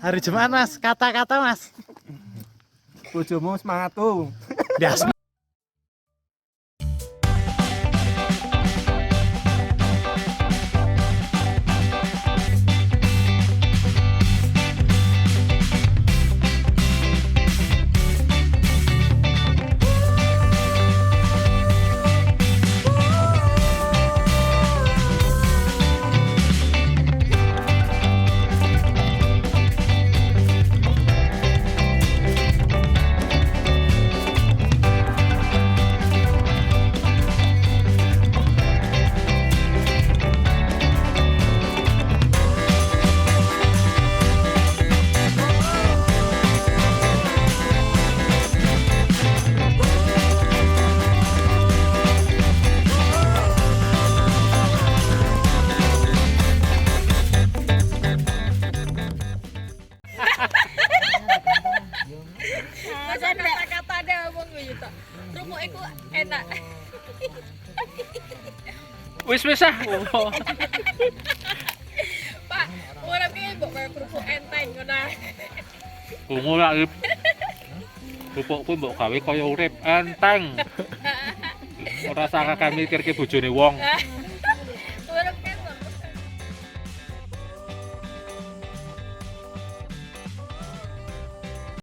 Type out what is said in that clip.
Hari Jumat Mas, kata-kata Mas. Bojomu semangat tuh. Das. Masa kata-kata deh ngomong gitu. Rukuk iku enak. Wis ah. Oh. Pak, urip ki mbok kaya kerupuk enteng ngono. Bungo lak iki. Pupuk kuwi mbok gawe kaya urip enteng. Ora usah kakek mikirke bojone wong.